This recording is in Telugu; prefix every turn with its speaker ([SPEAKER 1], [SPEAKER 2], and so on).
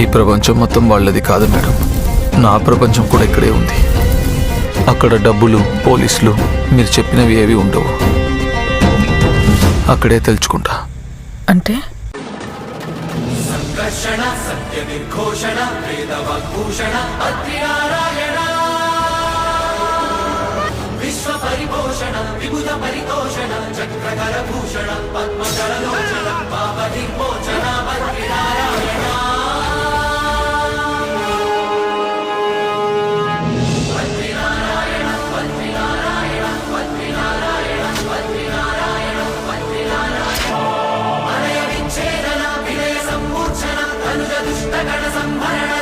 [SPEAKER 1] ఈ ప్రపంచం మొత్తం వాళ్ళది కాదు మేడం. నా ప్రపంచం కూడా ఇక్కడే ఉంది. అక్కడ డబ్బులు, పోలీసులు, మీరు చెప్పినవి ఏవి ఉండవు. అక్కడే తెలుసుకుంటా.
[SPEAKER 2] అంటే
[SPEAKER 3] సంఘర్షణ, సత్య నిర్ఘోషణ, వేదవాగ్భూషణ, అద్రినారాయణ, విశ్వ పరిపోషణ, విబుధ పరితోషణ, చక్రకర భూషణ, పద్మకరలోచన, పాప నిర్మోచన, అద్రినారాయణ. దుష్టగణ సంహరణ